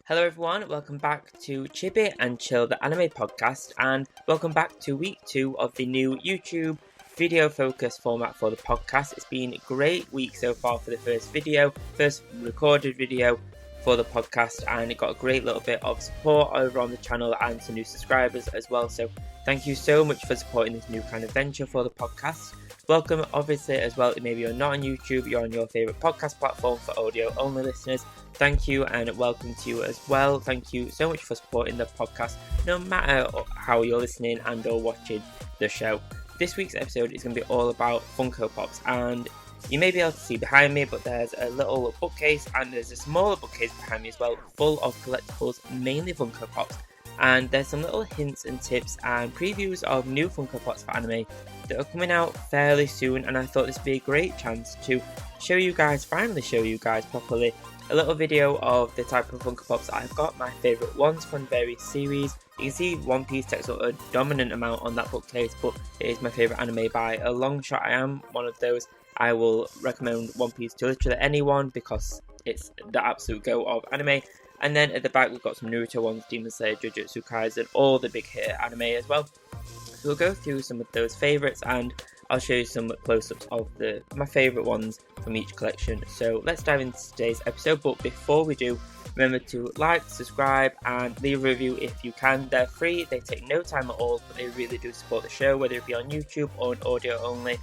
Hello everyone, welcome back to Chibi and Chill the Anime Podcast, and welcome back to week 2 of the new YouTube video focus format for the podcast. It's been a great week so far for the first recorded video for the podcast, and it got a great little bit of support over on the channel and some new subscribers as well. So thank you so much for supporting this new kind of venture for the podcast. Welcome, obviously, as well. Maybe you're not on YouTube, you're on your favourite podcast platform for audio only listeners. Thank you and welcome to you as well. Thank you so much for supporting the podcast, no matter how you're listening and or watching the show. This week's episode is going to be all about Funko Pops, and you may be able to see behind me, but there's a little bookcase and there's a smaller bookcase behind me as well, full of collectibles, mainly Funko Pops. And there's some little hints and tips and previews of new Funko Pops for anime that are coming out fairly soon, and I thought this would be a great chance to finally show you guys properly a little video of the type of Funko Pops that I've got, my favourite ones from various series. You can see One Piece takes up a dominant amount on that bookcase, but it is my favourite anime by a long shot. I am one of those. I will recommend One Piece to literally anyone because it's the absolute go of anime. And then at the back we've got some Naruto ones, Demon Slayer, Jujutsu Kaisen, all the big hit anime as well. So we'll go through some of those favourites and I'll show you some close-ups of my favourite ones from each collection. So let's dive into today's episode, but before we do, remember to like, subscribe and leave a review if you can. They're free, they take no time at all, but they really do support the show, whether it be on YouTube or an audio only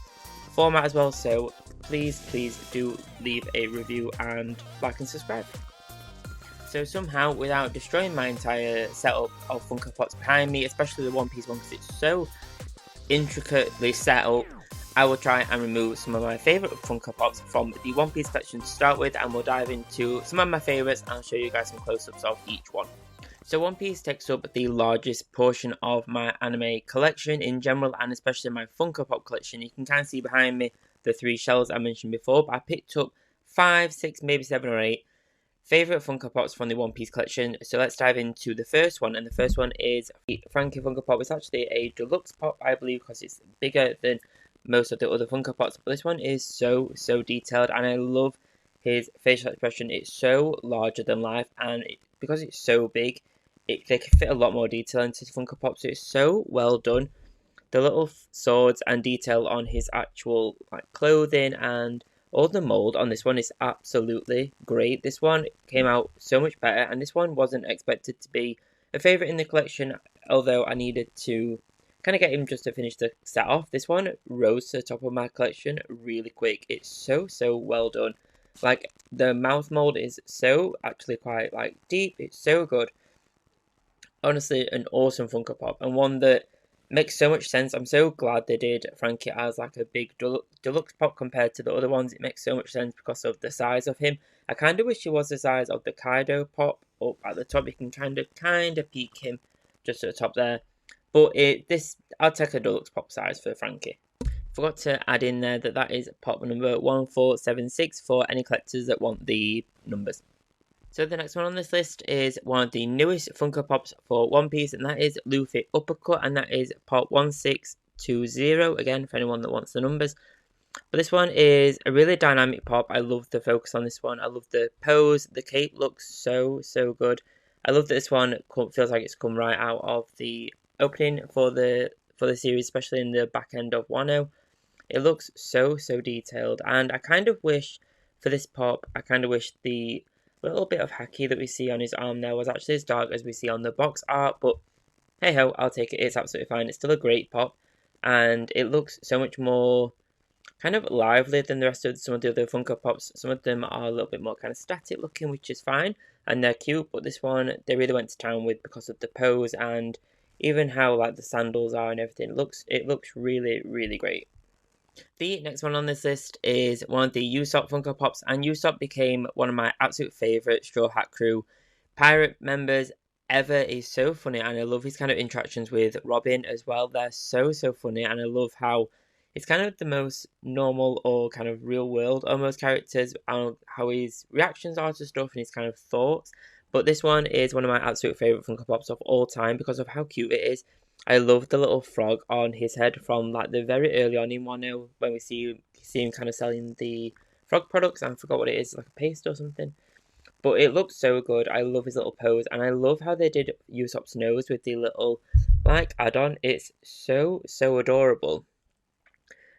format as well. So please do leave a review and like and subscribe. So somehow, without destroying my entire setup of Funko Pops behind me, especially the One Piece one because it's so intricately set up, I will try and remove some of my favourite Funko Pops from the One Piece collection to start with, and we'll dive into some of my favourites and I'll show you guys some close-ups of each one. So One Piece takes up the largest portion of my anime collection in general, and especially my Funko Pop collection. You can kind of see behind me the 3 shells I mentioned before, but I picked up 5, 6, maybe 7 or 8 favourite Funko Pops from the One Piece collection. So let's dive into the first one, and the first one is Frankie Funko Pop. It's actually a deluxe pop, I believe, because it's bigger than most of the other Funko Pops, but this one is so detailed, and I love his facial expression. It's so larger than life, and because it's so big, they can fit a lot more detail into the Funko Pop, so it's so well done. The little swords and detail on his actual clothing and all the mold on this one is absolutely great. This one came out so much better, and this one wasn't expected to be a favourite in the collection, although I needed to kind of get him just to finish the set off. This one rose to the top of my collection really quick. It's so well done. Like, the mouth mold is so actually quite deep. It's so good. Honestly, an awesome Funko Pop, and one that makes so much sense. I'm so glad they did Frankie as a big deluxe pop compared to the other ones. It makes so much sense because of the size of him. I kind of wish he was the size of the Kaido pop up at the top. You can kind of peek him just at the top there. But I'll take a deluxe pop size for Frankie. Forgot to add in there that is pop number 1476 for any collectors that want the numbers. So the next one on this list is one of the newest Funko Pops for One Piece, and that is Luffy Uppercut, and that is pop 1620, again, for anyone that wants the numbers. But this one is a really dynamic pop. I love the focus on this one. I love the pose. The cape looks so good. I love that this one feels like it's come right out of the opening for the series, especially in the back end of Wano. It looks so detailed, and I kind of wish for this pop, the little bit of haki that we see on his arm there was actually as dark as we see on the box art, but hey ho, I'll take it. It's absolutely fine. It's still a great pop, and it looks so much more kind of lively than the rest of some of the other Funko Pops. Some of them are a little bit more kind of static looking, which is fine, and they're cute, but this one they really went to town with because of the pose and even how the sandals are and everything. It looks really great. The next one on this list is one of the Usopp Funko Pops, and Usopp became one of my absolute favourite Straw Hat Crew pirate members ever. He's so funny, and I love his kind of interactions with Robin as well. They're so funny, and I love how it's kind of the most normal or kind of real world almost characters, and how his reactions are to stuff and his kind of thoughts. But this one is one of my absolute favourite Funko Pops of all time because of how cute it is. I love the little frog on his head from the very early on in Wano when we see him kind of selling the frog products. I forgot what it is, like a paste or something. But it looks so good. I love his little pose, and I love how they did Usopp's nose with the little like add-on. It's so adorable.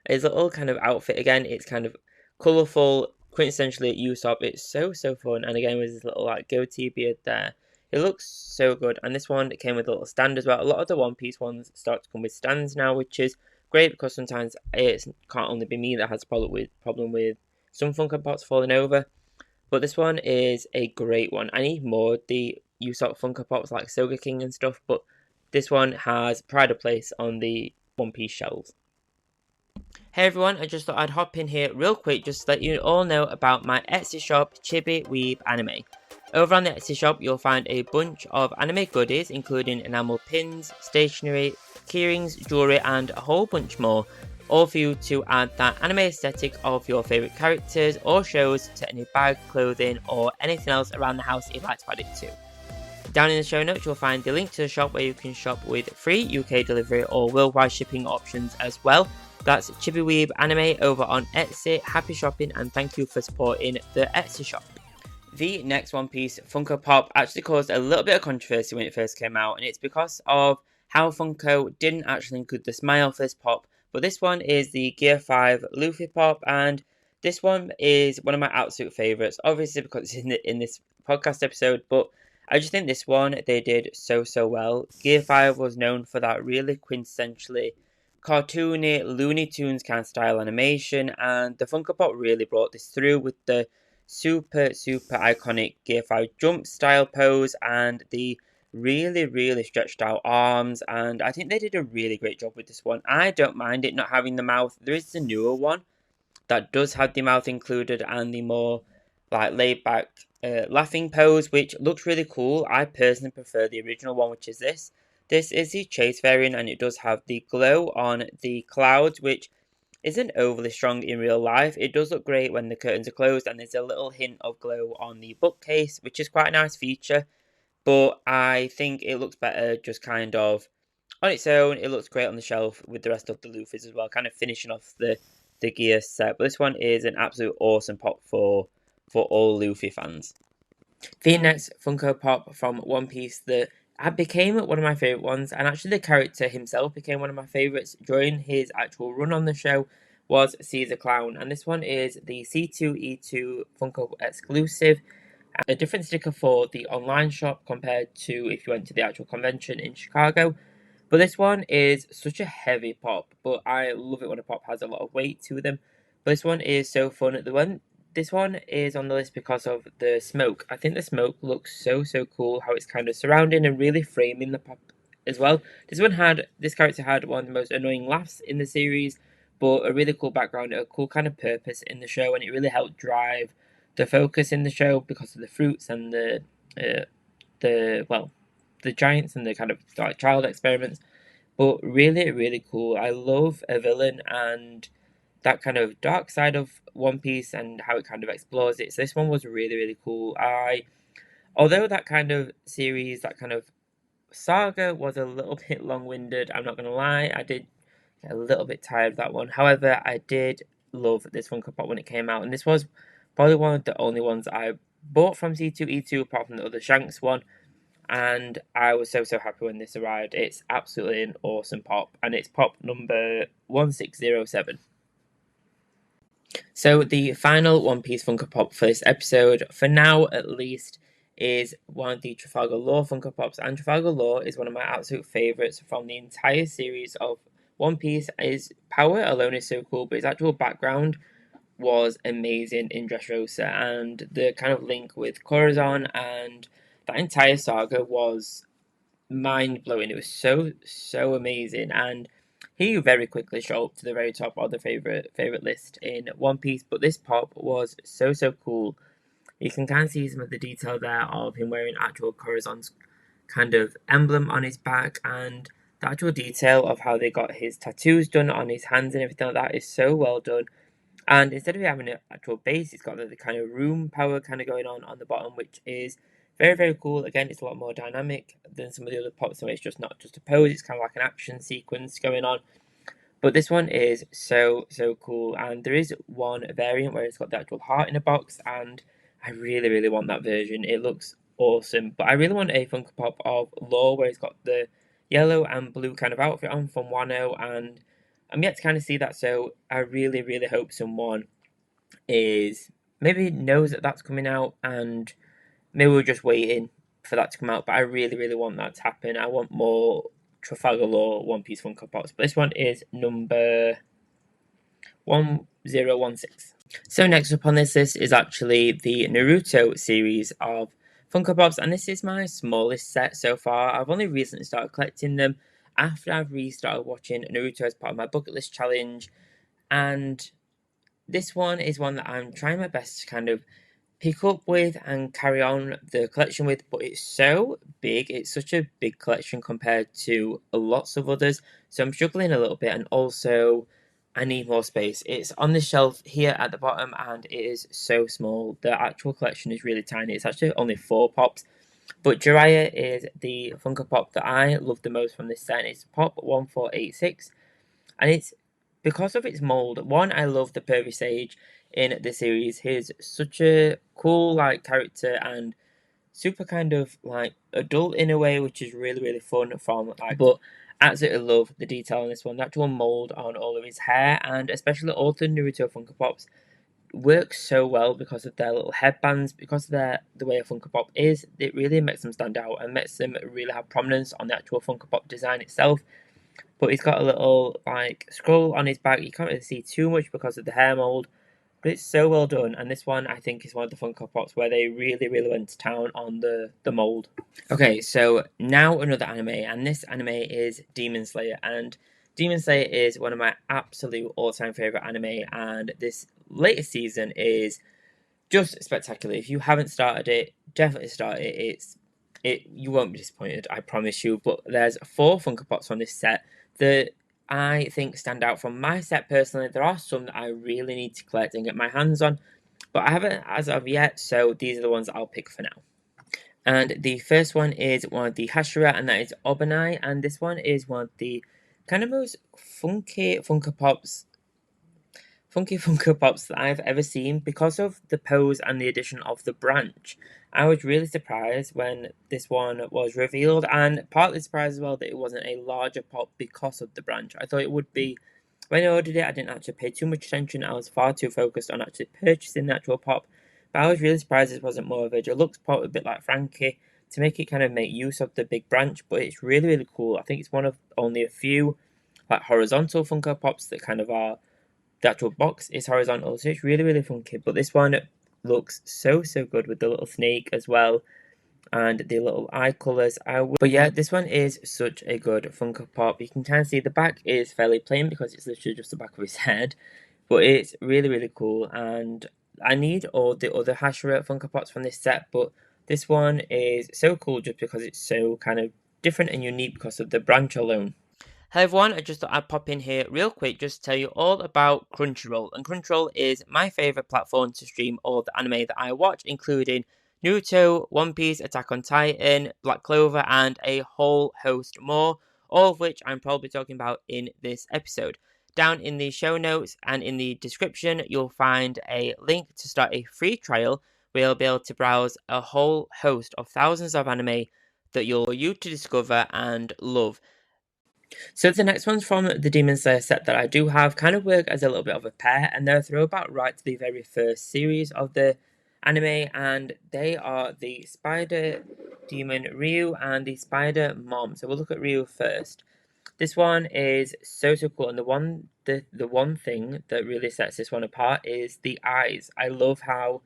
His little kind of outfit again, it's kind of colourful, quintessentially Usopp. It's so fun, and again with his little like goatee beard there, it looks so good. And this one came with a little stand as well. A lot of the One Piece ones start to come with stands now, which is great because sometimes it can't only be me that has a problem with some Funko Pops falling over. But this one is a great one. I need more the Usopp Funko Pops like Soga King and stuff, but this one has pride of place on the One Piece shelves. Hey everyone, I just thought I'd hop in here real quick just to let you all know about my Etsy shop, Chibi Weeb Anime. Over on the Etsy shop, you'll find a bunch of anime goodies, including enamel pins, stationery, keyrings, jewellery, and a whole bunch more, all for you to add that anime aesthetic of your favourite characters or shows to any bag, clothing, or anything else around the house you'd like to add it to. Down in the show notes, you'll find the link to the shop where you can shop with free UK delivery or worldwide shipping options as well. That's Chibi Weeb Anime over on Etsy. Happy shopping and thank you for supporting the Etsy shop. The next One Piece Funko Pop actually caused a little bit of controversy when it first came out, and it's because of how Funko didn't actually include the smile for this pop. But this one is the Gear 5 Luffy Pop, and this one is one of my absolute favourites, obviously because it's in this podcast episode, but I just think this one they did so well. Gear 5 was known for that really quintessentially cartoony, Looney Tunes kind of style animation, and the Funko Pop really brought this through with the super iconic Gear 5 jump style pose and the really stretched out arms, and I think they did a really great job with this one. I don't mind it not having the mouth. There is the newer one that does have the mouth included and the more like laid back laughing pose, which looks really cool. I personally prefer the original one, which is this. This is the chase variant, and it does have the glow on the clouds, which isn't overly strong in real life. It does look great when the curtains are closed, and there's a little hint of glow on the bookcase, which is quite a nice feature. But I think it looks better just kind of on its own. It looks great on the shelf with the rest of the Luffy's as well, kind of finishing off the gear set. But this one is an absolute awesome pop for all Luffy fans. The next Funko Pop from One Piece that became one of my favourite ones, and actually the character himself became one of my favourites during his actual run on the show, was Caesar Clown. And this one is the C2E2 Funko exclusive. A different sticker for the online shop compared to if you went to the actual convention in Chicago. But this one is such a heavy pop, but I love it when a pop has a lot of weight to them. But this one is so fun. This one is on the list because of the smoke. I think the smoke looks so cool, how it's kind of surrounding and really framing the pop as well. This character had one of the most annoying laughs in the series, but a really cool background, a cool kind of purpose in the show, and it really helped drive the focus in the show because of the fruits and the giants and the kind of like child experiments. But really cool. I love a villain and that kind of dark side of One Piece and how it kind of explores it. So this one was really cool. Although that kind of series, that kind of saga was a little bit long-winded, I'm not gonna lie, I did get a little bit tired of that one. However, I did love this Funko Pop when it came out, and this was probably one of the only ones I bought from C2E2 apart from the other Shanks one, and I was so happy when this arrived. It's absolutely an awesome pop, and it's pop number 1607. So the final One Piece Funko Pop for this episode, for now at least, is one of the Trafalgar Law Funko Pops, and Trafalgar Law is one of my absolute favourites from the entire series of One Piece. His power alone is so cool, but his actual background was amazing in Dressrosa, and the kind of link with Corazon and that entire saga was mind-blowing. It was so amazing, and he very quickly shot up to the very top of the favorite list in One Piece. But this pop was so cool. You can kind of see some of the detail there of him wearing actual Corazon's kind of emblem on his back, and the actual detail of how they got his tattoos done on his hands and everything like that is so well done. And instead of having an actual base, it's got the kind of room power kind of going on the bottom, which is very cool. Again, it's a lot more dynamic than some of the other pops, so it's just not just a pose, it's kind of like an action sequence going on. But this one is so cool, and there is one variant where it's got the actual heart in a box, and I really, really want that version. It looks awesome. But I really want a Funko Pop of Law where he's got the yellow and blue kind of outfit on from Wano, and I'm yet to kind of see that. So I really, really hope someone is maybe knows that that's coming out, and maybe we're just waiting for that to come out. But I really, really want that to happen. I want more Trafalgar Law One Piece Funko Pops. But this one is number 1016. So next up on this list is actually the Naruto series of Funko Pops, and this is my smallest set so far. I've only recently started collecting them after I've restarted watching Naruto as part of my bucket list challenge, and this one is one that I'm trying my best to kind of pick up with and carry on the collection with, but it's so big. It's such a big collection compared to lots of others, so I'm struggling a little bit, and also I need more space. It's on the shelf here at the bottom and it is so small. The actual collection is really tiny. It's actually only 4 pops, but Jiraiya is the Funko Pop that I love the most from this set. It's Pop 1486, and it's because of its mold. One, I love the Pervy Sage in the series. He's such a cool like character and super kind of like adult in a way, which is really, really fun from like, but absolutely love the detail on this one. The actual mold on all of his hair, and especially all the Naruto Funko Pops, works so well because of their little headbands, because of the way a Funko Pop is. It really makes them stand out and makes them really have prominence on the actual Funko Pop design itself. But he's got a little like scroll on his back. You can't really see too much because of the hair mold, but it's so well done. And this one, I think, is one of the Funko Pops where they really, really went to town on the mold. Okay, so now another anime, and this anime is Demon Slayer. And Demon Slayer is one of my absolute all-time favorite anime, and this latest season is just spectacular. If you haven't started it, definitely start it. You won't be disappointed, I promise you. But there's 4 Funko Pops on this set that I think stand out from my set personally. There are some that I really need to collect and get my hands on, but I haven't as of yet, so these are the ones I'll pick for now. And the first one is one of the Hashira, and that is Obanai, and this one is one of the kind of most funky Funko Pops that I've ever seen because of the pose and the addition of the branch. I was really surprised when this one was revealed, and partly surprised as well that it wasn't a larger pop because of the branch. I thought it would be. When I ordered it, I didn't actually pay too much attention. I was far too focused on actually purchasing the actual pop. But I was really surprised this wasn't more of a deluxe pop, a bit like Frankie, to make it kind of make use of the big branch. But it's really, really cool. I think it's one of only a few like horizontal Funko Pops that kind of are. The actual box is horizontal, so it's really, really funky. But this one looks so, so good with the little snake as well, and the little eye colours. But yeah, this one is such a good Funko Pop. You can kind of see the back is fairly plain because it's literally just the back of his head, but it's really, really cool. And I need all the other Hashira Funko Pops from this set, but this one is so cool just because it's so kind of different and unique because of the branch alone. Hello everyone, I just thought I'd pop in here real quick just to tell you all about Crunchyroll. And Crunchyroll is my favourite platform to stream all the anime that I watch, including Naruto, One Piece, Attack on Titan, Black Clover, and a whole host more, all of which I'm probably talking about in this episode. Down in the show notes and in the description, you'll find a link to start a free trial where you'll be able to browse a whole host of thousands of anime that you'll you to discover and love. So the next ones from the Demon Slayer set that I do have kind of work as a little bit of a pair, and they're a throwback right to the very first series of the anime, and they are the Spider Demon Ryu and the Spider Mom. So we'll look at Ryu first. This one is so cool, and the one thing that really sets this one apart is the eyes. I love how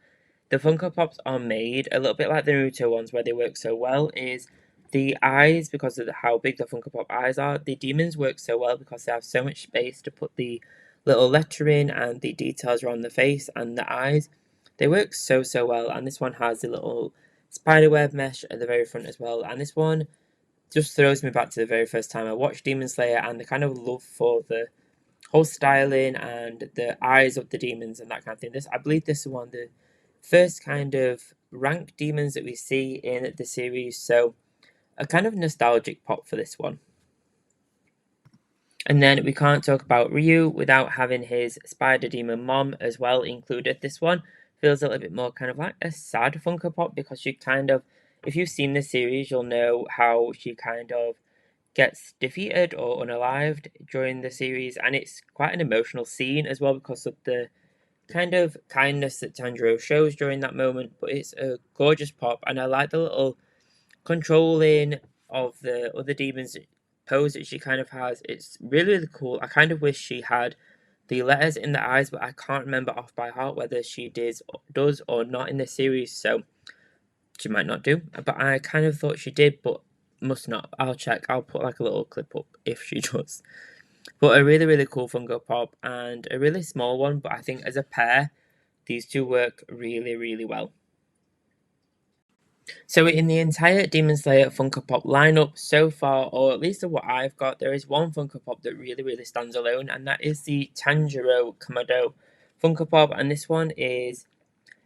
the Funko Pops are made a little bit like the Naruto ones, where they work so well. Is the eyes, because of how big the Funko Pop eyes are, the demons work so well because they have so much space to put the little lettering and the details around the face and the eyes. They work so well, and this one has the little spiderweb mesh at the very front as well. And this one just throws me back to the very first time I watched Demon Slayer and the kind of love for the whole styling and the eyes of the demons and that kind of thing. I believe this is one of the first kind of ranked demons that we see in the series, so a kind of nostalgic pop for this one. And then we can't talk about Ryu without having his Spider Demon Mom as well included. This one feels a little bit more kind of like a sad Funko Pop, because she kind of, if you've seen the series, you'll know how she kind of gets defeated or unalived during the series, and it's quite an emotional scene as well because of the kind of kindness that Tanjiro shows during that moment. But it's a gorgeous pop, and I like the little controlling of the other demons pose that she kind of has. It's really, really cool. I kind of wish she had the letters in the eyes, but I can't remember off by heart whether she does or not in the series, so she might not do. But I kind of thought she did, but must not. I'll check. I'll put like a little clip up if she does. But a really, really cool Funko Pop, and a really small one, but I think as a pair, these two work really, really well. So in the entire Demon Slayer Funko Pop lineup so far, or at least of what I've got, there is one Funko Pop that really, really stands alone, and that is the Tanjiro Kamado Funko Pop. And this one is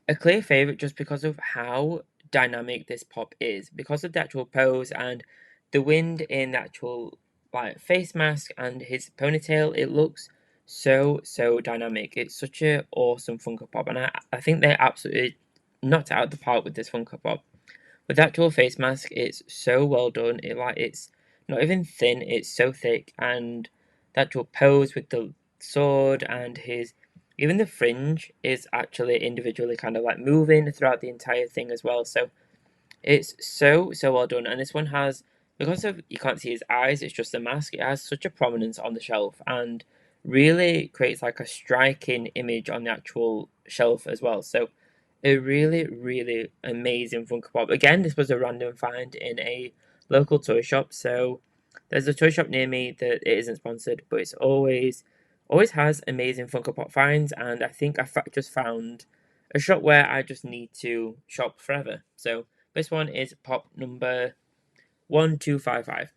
a clear favourite just because of how dynamic this pop is, because of the actual pose and the wind in the actual like face mask and his ponytail. It looks so dynamic. It's such a awesome Funko Pop, and I think they absolutely knocked it out of the park with this Funko Pop. With the actual face mask, it's so well done. It's not even thin, it's so thick, and the actual pose with the sword and his, even the fringe is actually individually kind of like moving throughout the entire thing as well. So it's so well done. And this one has, because of you can't see his eyes, it's just a mask, it has such a prominence on the shelf and really creates like a striking image on the actual shelf as well. So a really, really amazing Funko Pop. Again, this was a random find in a local toy shop. So there's a toy shop near me that it isn't sponsored, but it's always has amazing Funko Pop finds. And I think I just found a shop where I just need to shop forever. So this one is pop number 1255.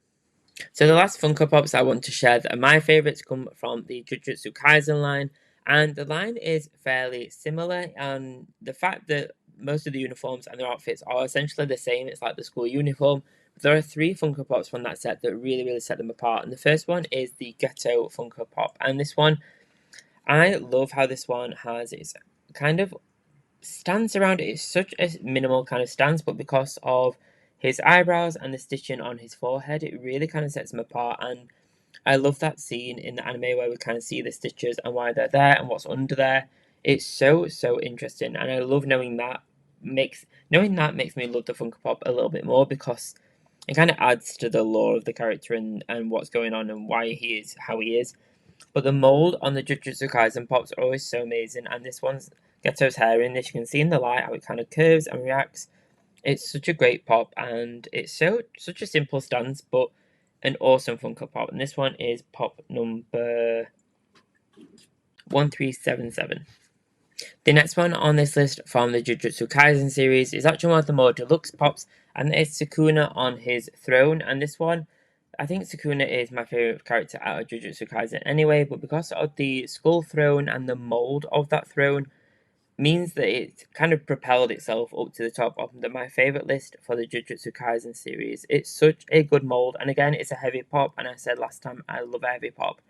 So the last Funko Pops I want to share that are my favourites come from the Jujutsu Kaisen line, and the line is fairly similar, and the fact that most of the uniforms and their outfits are essentially the same, it's like the school uniform. There are three Funko Pops from that set that really, really set them apart, and the first one is the Ghetto Funko Pop, and this one, I love how this one has its kind of stance around it. It's such a minimal kind of stance, but because of his eyebrows and the stitching on his forehead, it really kind of sets him apart. And I love that scene in the anime where we kind of see the stitches and why they're there and what's under there. It's so interesting, and I love knowing that makes me love the Funko Pop a little bit more, because it kind of adds to the lore of the character and what's going on and why he is how he is. But the mold on the Jujutsu Kaisen pops are always so amazing, and this one's Geto's hair in this. You can see in the light how it kind of curves and reacts. It's such a great pop, and it's such a simple stance, but an awesome Funko Pop. And this one is pop number 1377. The next one on this list from the Jujutsu Kaisen series is actually one of the more deluxe pops, and it's Sukuna on his throne. And this one, I think Sukuna is my favourite character out of Jujutsu Kaisen anyway, but because of the skull throne and the mould of that throne, means that it kind of propelled itself up to the top of my favourite list for the Jujutsu Kaisen series. It's such a good mould, and again, it's a heavy pop, and I said last time I love a heavy pop.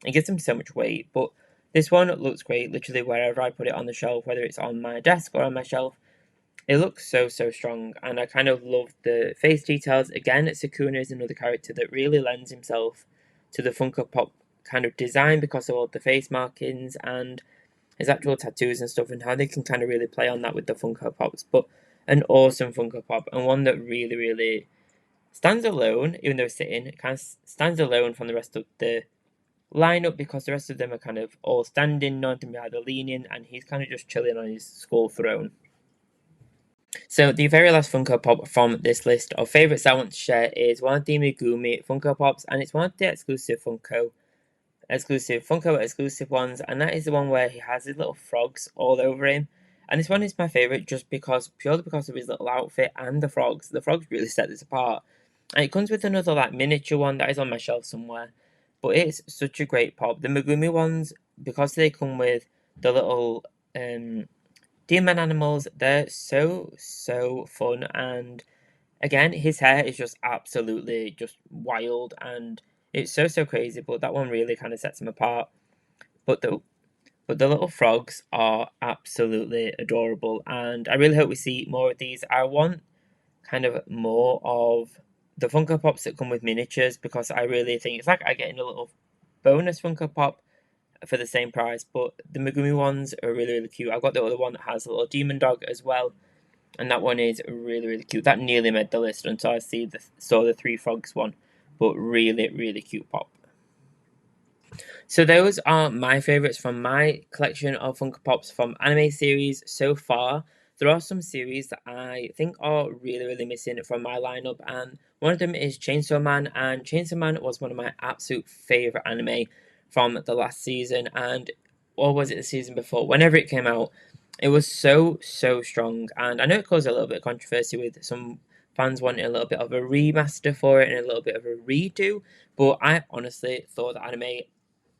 It gives them so much weight, but this one looks great literally wherever I put it on the shelf, whether it's on my desk or on my shelf. It looks so strong, and I kind of love the face details. Again, Sukuna is another character that really lends himself to the Funko Pop kind of design because of all the face markings and his actual tattoos and stuff, and how they can kind of really play on that with the Funko Pops. But an awesome Funko Pop, and one that really, really stands alone, even though it's sitting, it kind of stands alone from the rest of the lineup, because the rest of them are kind of all standing, none of them are either leaning, and he's kind of just chilling on his skull throne. So the very last Funko Pop from this list of favourites I want to share is one of the Megumi Funko Pops, and it's one of the exclusive Funko exclusive ones, and that is the one where he has his little frogs all over him. And this one is my favourite just purely because of his little outfit and the frogs. The frogs really set this apart. And it comes with another like miniature one that is on my shelf somewhere. But it's such a great pop. The Megumi ones, because they come with the little demon animals, they're so fun. And again, his hair is just absolutely just wild, and it's so crazy, but that one really kind of sets him apart. But but the little frogs are absolutely adorable, and I really hope we see more of these. I want kind of more of the Funko Pops that come with miniatures, because I really think it's like I getting a little bonus Funko Pop for the same price. But the Megumi ones are really, really cute. I've got the other one that has a little demon dog as well, and that one is really, really cute. That nearly made the list until I saw the Three Frogs one, but really, really cute pop. So those are my favourites from my collection of Funko Pops from anime series so far. There are some series that I think are really, really missing from my lineup, and one of them is Chainsaw Man, and Chainsaw Man was one of my absolute favourite anime from the last season, and or was it the season before? Whenever it came out, it was so, so strong, and I know it caused a little bit of controversy with some fans wanting a little bit of a remaster for it and a little bit of a redo, but I honestly thought the anime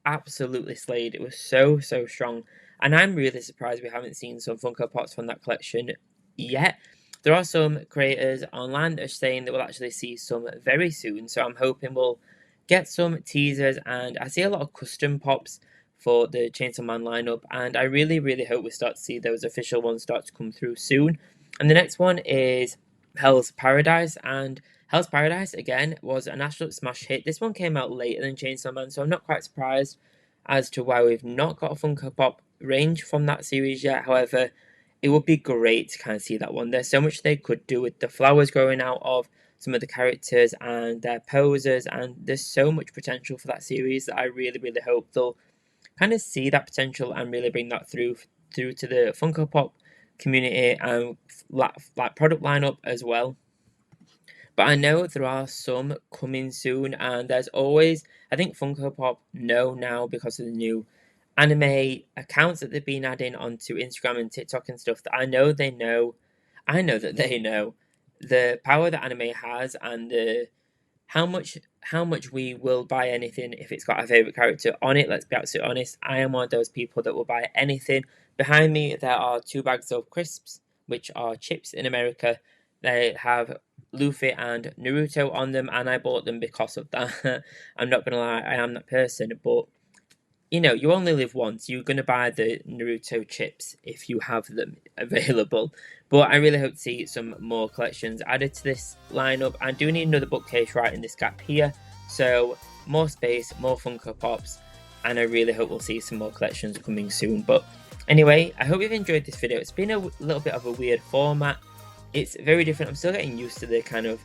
absolutely slayed. It was so, so strong. And I'm really surprised we haven't seen some Funko Pops from that collection yet. There are some creators online that are saying that we'll actually see some very soon. So I'm hoping we'll get some teasers. And I see a lot of custom pops for the Chainsaw Man lineup. And I really, really hope we start to see those official ones start to come through soon. And the next one is Hell's Paradise. And Hell's Paradise, again, was an absolute smash hit. This one came out later than Chainsaw Man, so I'm not quite surprised as to why we've not got a Funko Pop range from that series yet. However, it would be great to kind of see that one. There's so much they could do with the flowers growing out of some of the characters and their poses, and there's so much potential for that series that I really, really hope they'll kind of see that potential and really bring that through to the Funko Pop community and like product lineup as well. But I know there are some coming soon, and there's always, I think Funko Pop know now because of the new anime accounts that they've been adding onto Instagram and TikTok and stuff, that I know that they know the power that anime has, and how much we will buy anything if it's got a favorite character on it. Let's be absolutely honest. I am one of those people that will buy anything. Behind me, there are 2 bags of crisps, which are chips in America. They have Luffy and Naruto on them, and I bought them because of that. I'm not gonna lie, I am that person, but you only live once. You're gonna buy the Naruto chips if you have them available. But I really hope to see some more collections added to this lineup. I do need another bookcase right in this gap here, so more space, more Funko Pops, and I really hope we'll see some more collections coming soon. But anyway, I hope you've enjoyed this video. It's been a little bit of a weird format. It's very different. I'm still getting used to the kind of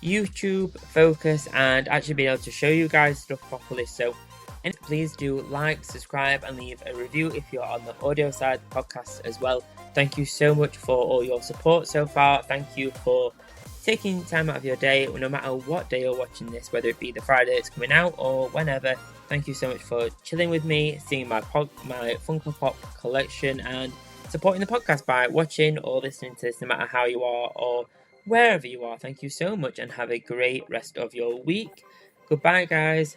YouTube focus and actually being able to show you guys stuff properly. So please do like, subscribe, and leave a review if you're on the audio side of the podcast as well. Thank you so much for all your support so far. Thank you for taking time out of your day, no matter what day you're watching this, whether it be the Friday it's coming out or whenever. Thank you so much for chilling with me, seeing my Funko Pop collection, and supporting the podcast by watching or listening to this, no matter how you are or wherever you are. Thank you so much, and have a great rest of your week. Goodbye, guys.